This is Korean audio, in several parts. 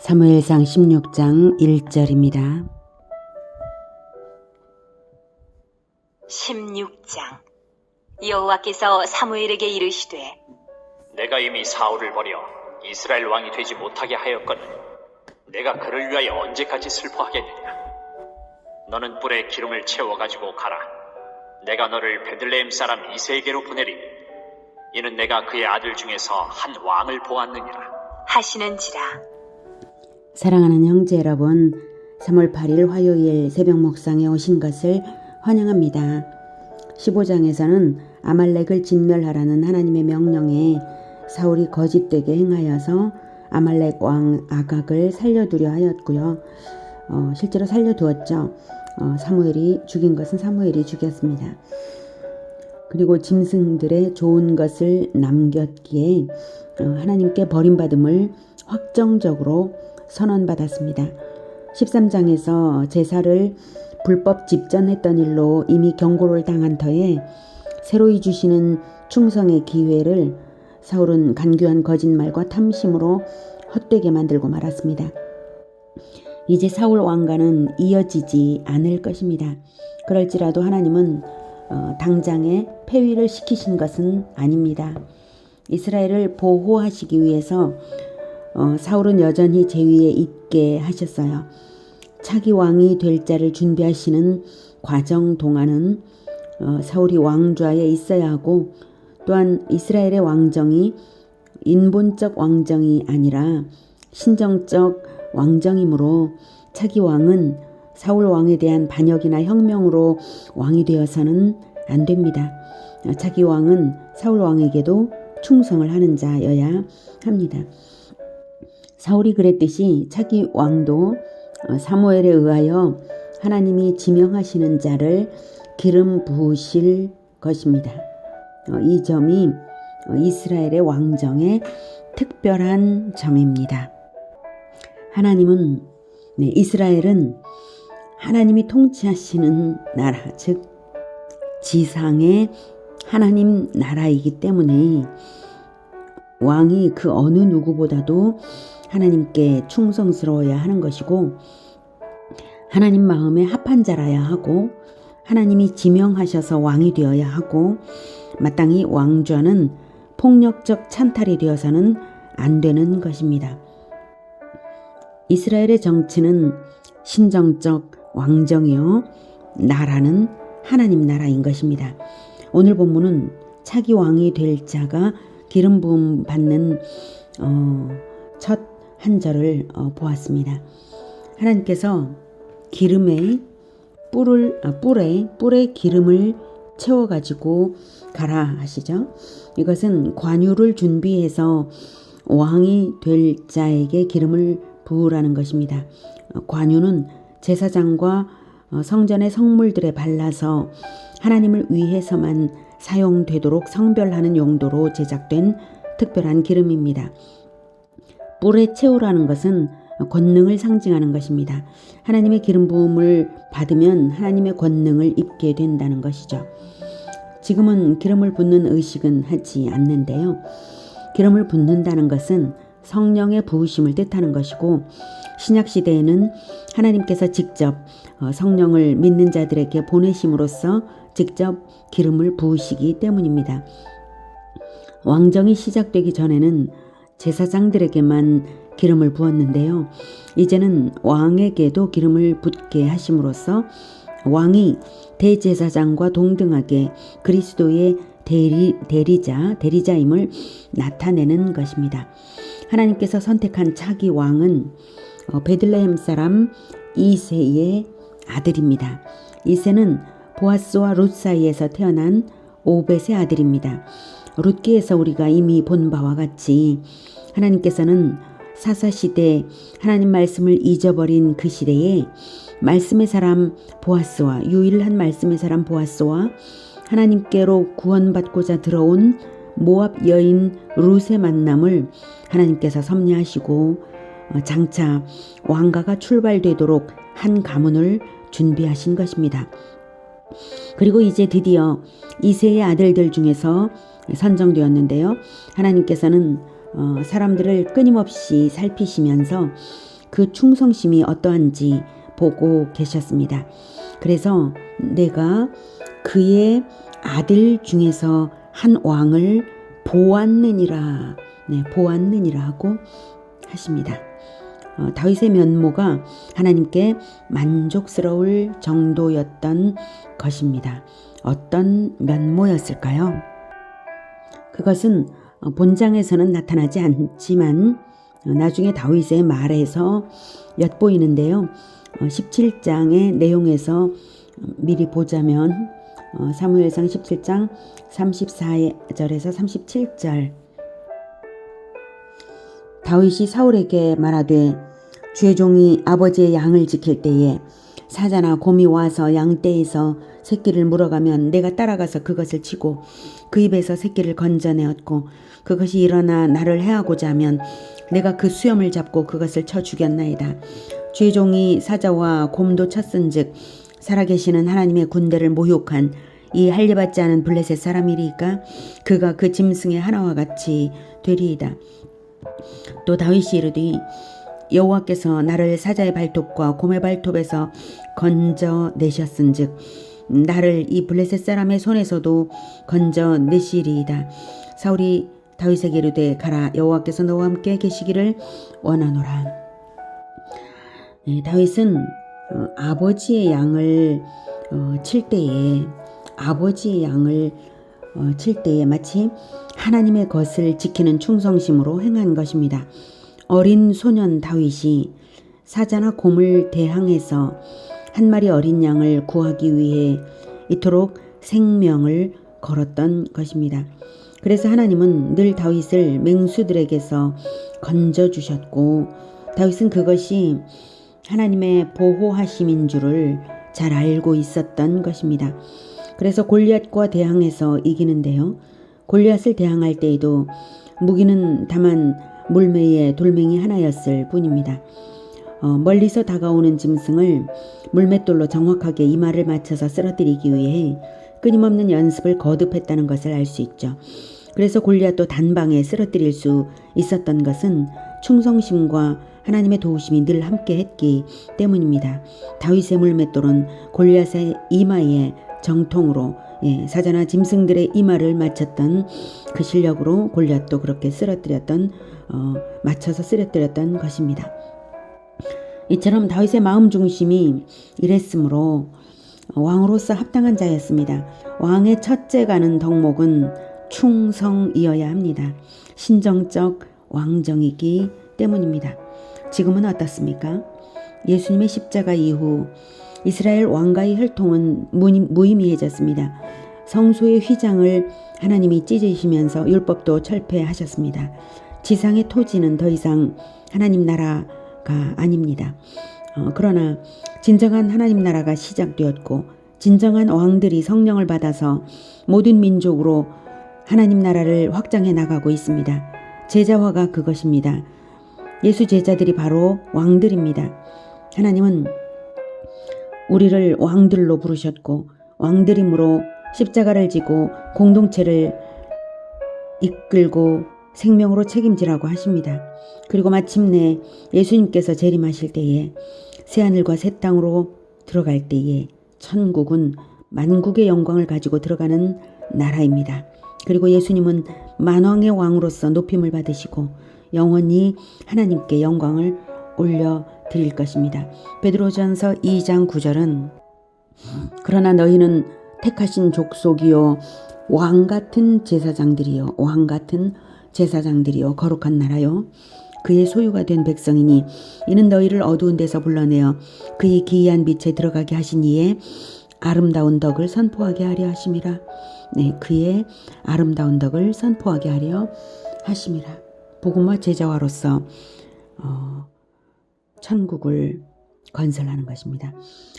사무엘상 16장 1절입니다. 16장. 여호와께서 사무엘에게 이르시되 내가 이미 사울을 버려 이스라엘 왕이 되지 못하게 하였거늘 내가 그를 위하여 언제까지 슬퍼하겠느냐. 너는 뿔에 기름을 채워가지고 가라. 내가 너를 베들레헴 사람 이새에게로 보내리니 이는 내가 그의 아들 중에서 한 왕을 보았느니라 하시는지라. 사랑하는 형제 여러분, 3월 8일 화요일 새벽 목상에 오신 것을 환영합니다. 15장에서는 아말렉을 진멸하라는 하나님의 명령에 사울이 거짓되게 행하여서 아말렉 왕 아각을 살려두려 하였고요. 실제로 살려두었죠. 사무엘이 죽인 것은 사무엘이 죽였습니다. 그리고 짐승들의 좋은 것을 남겼기에 하나님께 버림받음을 확정적으로 선언받았습니다. 13장에서 제사를 불법 집전했던 일로 이미 경고를 당한 터에 새로이 주시는 충성의 기회를 사울은 간교한 거짓말과 탐심으로 헛되게 만들고 말았습니다. 이제 사울 왕과는 이어지지 않을 것입니다. 그럴지라도 하나님은 당장에 폐위를 시키신 것은 아닙니다. 이스라엘을 보호하시기 위해서 사울은 여전히 제위에 있게 하셨어요. 차기 왕이 될 자를 준비하시는 과정 동안은 사울이 왕좌에 있어야 하고, 또한 이스라엘의 왕정이 인본적 왕정이 아니라 신정적 왕정이므로 차기 왕은 사울 왕에 대한 반역이나 혁명으로 왕이 되어서는 안 됩니다. 차기 왕은 사울 왕에게도 충성을 하는 자여야 합니다. 사울이 그랬듯이 차기 왕도 사무엘에 의하여 하나님이 지명하시는 자를 기름 부으실 것입니다. 이 점이 이스라엘의 왕정의 특별한 점입니다. 이스라엘은 하나님이 통치하시는 나라, 즉 지상의 하나님 나라이기 때문에 왕이 그 어느 누구보다도 하나님께 충성스러워야 하는 것이고, 하나님 마음에 합한 자라야 하고, 하나님이 지명하셔서 왕이 되어야 하고, 마땅히 왕좌는 폭력적 찬탈이 되어서는 안 되는 것입니다. 이스라엘의 정치는 신정적 왕정이요, 나라는 하나님 나라인 것입니다. 오늘 본문은 차기 왕이 될 자가 기름 부음 받는 첫 한 절을 보았습니다. 하나님께서 뿔에 기름을 채워가지고 가라 하시죠. 이것은 관유를 준비해서 왕이 될 자에게 기름을 부으라는 것입니다. 관유는 제사장과 성전의 성물들에 발라서 하나님을 위해서만 사용되도록 성별하는 용도로 제작된 특별한 기름입니다. 뿔에 채우라는 것은 권능을 상징하는 것입니다. 하나님의 기름 부음을 받으면 하나님의 권능을 입게 된다는 것이죠. 지금은 기름을 붓는 의식은 하지 않는데요. 기름을 붓는다는 것은 성령의 부으심을 뜻하는 것이고, 신약시대에는 하나님께서 직접 성령을 믿는 자들에게 보내심으로써 직접 기름을 부으시기 때문입니다. 왕정이 시작되기 전에는 제사장들에게만 기름을 부었는데요. 이제는 왕에게도 기름을 붓게 하심으로써 왕이 대제사장과 동등하게 그리스도의 대리자임을 나타내는 것입니다. 하나님께서 선택한 차기 왕은 베들레헴 사람 이새의 아들입니다. 이새는 보아스와 룻 사이에서 태어난 오벳의 아들입니다. 룻기에서 우리가 이미 본 바와 같이 하나님께서는 사사시대 하나님 말씀을 잊어버린 그 시대에 말씀의 사람 보아스와 유일한 말씀의 사람 보아스와 하나님께로 구원받고자 들어온 모압 여인 룻의 만남을 하나님께서 섭리하시고 장차 왕가가 출발되도록 한 가문을 준비하신 것입니다. 그리고 이제 드디어 이새의 아들들 중에서 선정되었는데요. 하나님께서는 사람들을 끊임없이 살피시면서 그 충성심이 어떠한지 보고 계셨습니다. 그래서 내가 그의 아들 중에서 한 왕을 보았느니라, 보았느니라 하고 하십니다. 다윗의 면모가 하나님께 만족스러울 정도였던 것입니다. 어떤 면모였을까요? 그것은 본장에서는 나타나지 않지만 나중에 다윗의 말에서 엿보이는데요. 17장의 내용에서 미리 보자면 사무엘상 17장 34절에서 37절 다윗이 사울에게 말하되 주의 종이 아버지의 양을 지킬 때에 사자나 곰이 와서 양떼에서 새끼를 물어가면 내가 따라가서 그것을 치고 그 입에서 새끼를 건져내었고 그것이 일어나 나를 해하고자 하면 내가 그 수염을 잡고 그것을 쳐 죽였나이다. 주의 종이 사자와 곰도 쳤은즉 살아계시는 하나님의 군대를 모욕한 이 할례받지 않은 블레셋 사람이리까 그가 그 짐승의 하나와 같이 되리이다. 또 다윗이 이르되 여호와께서 나를 사자의 발톱과 곰의 발톱에서 건져내셨은즉 나를 이 블레셋 사람의 손에서도 건져내시리이다. 사울이 다윗에게 이르되 가라 여호와께서 너와 함께 계시기를 원하노라. 다윗은 아버지의 양을 칠 때에 마치 하나님의 것을 지키는 충성심으로 행한 것입니다. 어린 소년 다윗이 사자나 곰을 대항해서 한 마리 어린 양을 구하기 위해 이토록 생명을 걸었던 것입니다. 그래서 하나님은 늘 다윗을 맹수들에게서 건져주셨고 다윗은 그것이 하나님의 보호하심인 줄을 잘 알고 있었던 것입니다. 그래서 골리앗과 대항해서 이기는데요. 골리앗을 대항할 때에도 무기는 다만 물매의 돌멩이 하나였을 뿐입니다. 멀리서 다가오는 짐승을 물맷돌로 정확하게 이마를 맞춰서 쓰러뜨리기 위해 끊임없는 연습을 거듭했다는 것을 알 수 있죠. 그래서 골리앗도 단방에 쓰러뜨릴 수 있었던 것은 충성심과 하나님의 도우심이 늘 함께 했기 때문입니다. 다윗의 물맷돌은 골리앗의 이마에 정통으로 사자나 짐승들의 이마를 맞췄던 그 실력으로 골리앗도 그렇게 맞춰서 쓰러뜨렸던 것입니다. 이처럼 다윗의 마음 중심이 이랬으므로 왕으로서 합당한 자였습니다. 왕의 첫째 가는 덕목은 충성이어야 합니다. 신정적 왕정이기 때문입니다. 지금은 어떻습니까? 예수님의 십자가 이후 이스라엘 왕가의 혈통은 무의미해졌습니다. 성소의 휘장을 하나님이 찢으시면서 율법도 철폐하셨습니다. 지상의 토지는 더 이상 하나님 나라가 아닙니다. 그러나 진정한 하나님 나라가 시작되었고 진정한 왕들이 성령을 받아서 모든 민족으로 하나님 나라를 확장해 나가고 있습니다. 제자화가 그것입니다. 예수 제자들이 바로 왕들입니다. 하나님은 우리를 왕들로 부르셨고 왕들임으로 십자가를 지고 공동체를 이끌고 생명으로 책임지라고 하십니다. 그리고 마침내 예수님께서 재림하실 때에 새하늘과 새 땅으로 들어갈 때에 천국은 만국의 영광을 가지고 들어가는 나라입니다. 그리고 예수님은 만왕의 왕으로서 높임을 받으시고 영원히 하나님께 영광을 올려드릴 것입니다. 베드로전서 2장 9절은 그러나 너희는 택하신 족속이요 왕같은 제사장들이요 거룩한 나라요 그의 소유가 된 백성이니 이는 너희를 어두운 데서 불러내어 그의 기이한 빛에 들어가게 하신 이에 아름다운 덕을 선포하게 하려 하심이라. 그의 아름다운 덕을 선포하게 하려 하심이라. 복음화 제자화로서 천국을 건설하는 것입니다.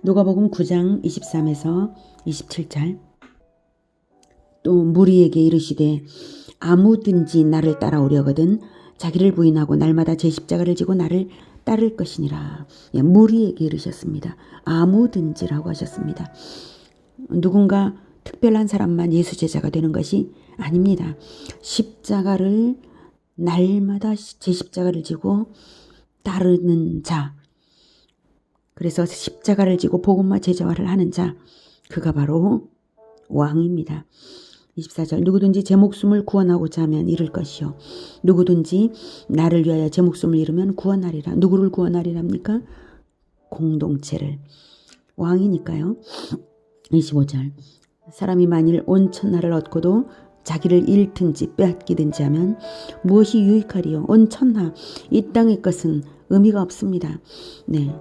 누가복음 9장 23에서 27절 또 무리에게 이르시되 아무든지 나를 따라오려거든 자기를 부인하고 날마다 제 십자가를 지고 나를 따를 것이니라. 무리에게 이르셨습니다. 아무든지라고 하셨습니다. 누군가 특별한 사람만 예수 제자가 되는 것이 아닙니다. 십자가를 날마다 제 십자가를 지고 따르는 자, 그래서 십자가를 지고 복음과 제자화를 하는 자, 그가 바로 왕입니다. 24절 누구든지 제 목숨을 구원하고자 하면 잃을 것이요 누구든지 나를 위하여 제 목숨을 잃으면 구원하리라. 누구를 구원하리랍니까? 공동체를. 왕이니까요. 25절 사람이 만일 온 천하를 얻고도 자기를 잃든지 빼앗기든지 하면 무엇이 유익하리요? 온 천하 이 땅의 것은 의미가 없습니다. 네,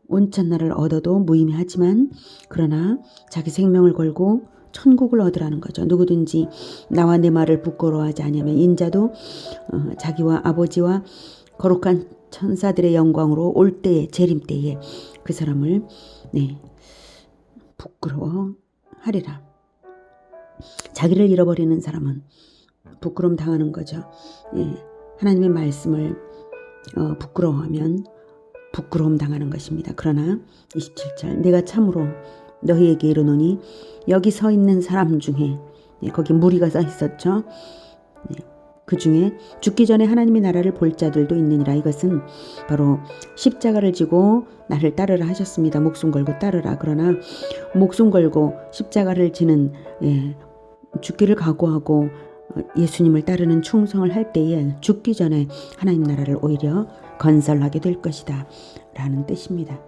온 천하를 얻어도 무의미하지만 그러나 자기 생명을 걸고 천국을 얻으라는 거죠. 누구든지 나와 내 말을 부끄러워하지 않으면 인자도 자기와 아버지와 거룩한 천사들의 영광으로 올 때에 재림 때에 그 사람을 부끄러워하리라. 자기를 잃어버리는 사람은 부끄러움 당하는 거죠. 하나님의 말씀을 부끄러워하면 부끄러움 당하는 것입니다. 그러나 27절 내가 참으로 너희에게 이르노니 여기 서 있는 사람 중에 거기 무리가 써 있었죠. 그 중에 죽기 전에 하나님의 나라를 볼 자들도 있느니라. 이것은 바로 십자가를 지고 나를 따르라 하셨습니다. 목숨 걸고 따르라. 그러나 목숨 걸고 십자가를 지는 죽기를 각오하고 예수님을 따르는 충성을 할 때에 죽기 전에 하나님 나라를 오히려 건설하게 될 것이다 라는 뜻입니다.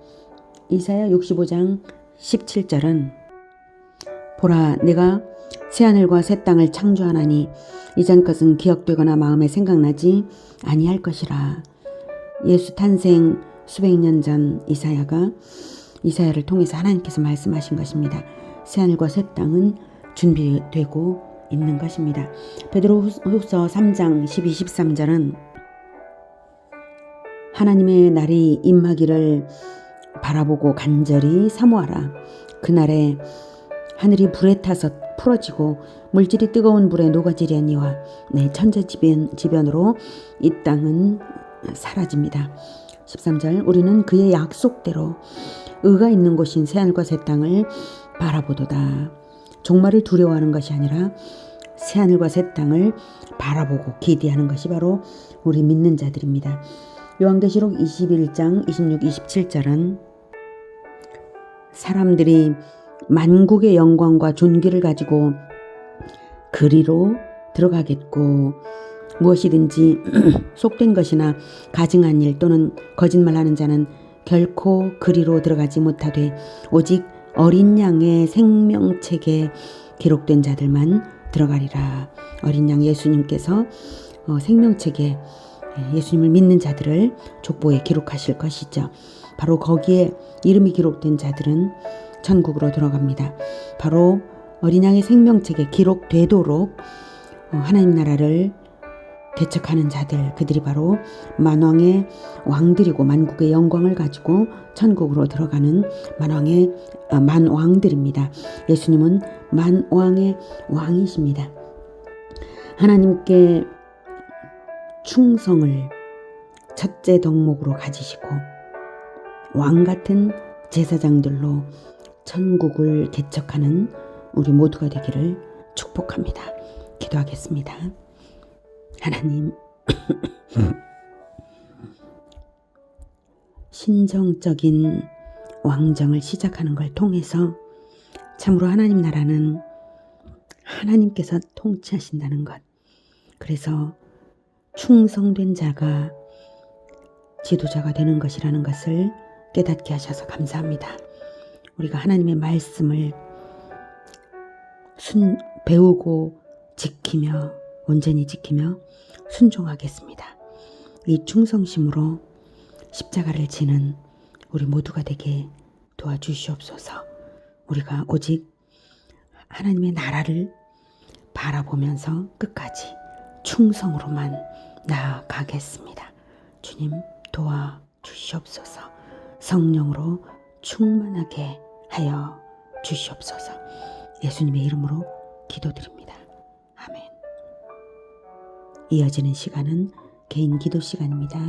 이사야 65장 17절은 보라 내가 새하늘과 새 땅을 창조하나니 이전 것은 기억되거나 마음에 생각나지 아니할 것이라. 예수 탄생 수백 년 전 이사야를 통해서 하나님께서 말씀하신 것입니다. 새하늘과 새 땅은 준비되고 있는 것입니다. 베드로후서 3장 12, 13절은 하나님의 날이 임하기를 바라보고 간절히 사모하라. 그날에 하늘이 불에 타서 풀어지고 물질이 뜨거운 불에 녹아지려니와 천재지변으로 이 땅은 사라집니다. 13절 우리는 그의 약속대로 의가 있는 곳인 새하늘과 새 땅을 바라보도다. 종말을 두려워하는 것이 아니라 새하늘과 새 땅을 바라보고 기대하는 것이 바로 우리 믿는 자들입니다. 요한계시록 21장 26, 27절은 사람들이 만국의 영광과 존귀를 가지고 그리로 들어가겠고 무엇이든지 속된 것이나 가증한 일 또는 거짓말하는 자는 결코 그리로 들어가지 못하되 오직 어린 양의 생명책에 기록된 자들만 들어가리라. 어린 양 예수님께서 생명책에 예수님을 믿는 자들을 족보에 기록하실 것이죠. 바로 거기에 이름이 기록된 자들은 천국으로 들어갑니다. 바로 어린 양의 생명책에 기록되도록 하나님 나라를 개척하는 자들, 그들이 바로 만왕의 왕들이고 만국의 영광을 가지고 천국으로 들어가는 만왕들입니다. 예수님은 만왕의 왕이십니다. 하나님께 충성을 첫째 덕목으로 가지시고 왕 같은 제사장들로 천국을 개척하는 우리 모두가 되기를 축복합니다. 기도하겠습니다. 하나님, 신정적인 왕정을 시작하는 걸 통해서 참으로 하나님 나라는 하나님께서 통치하신다는 것, 그래서 충성된 자가 지도자가 되는 것이라는 것을 깨닫게 하셔서 감사합니다. 우리가 하나님의 말씀을 배우고 지키며 온전히 지키며 순종하겠습니다. 이 충성심으로 십자가를 지는 우리 모두가 되게 도와주시옵소서. 우리가 오직 하나님의 나라를 바라보면서 끝까지 충성으로만 나아가겠습니다. 주님 도와주시옵소서. 성령으로 충만하게 하여 주시옵소서. 예수님의 이름으로 기도드립니다. 아멘. 이어지는 시간은 개인 기도 시간입니다.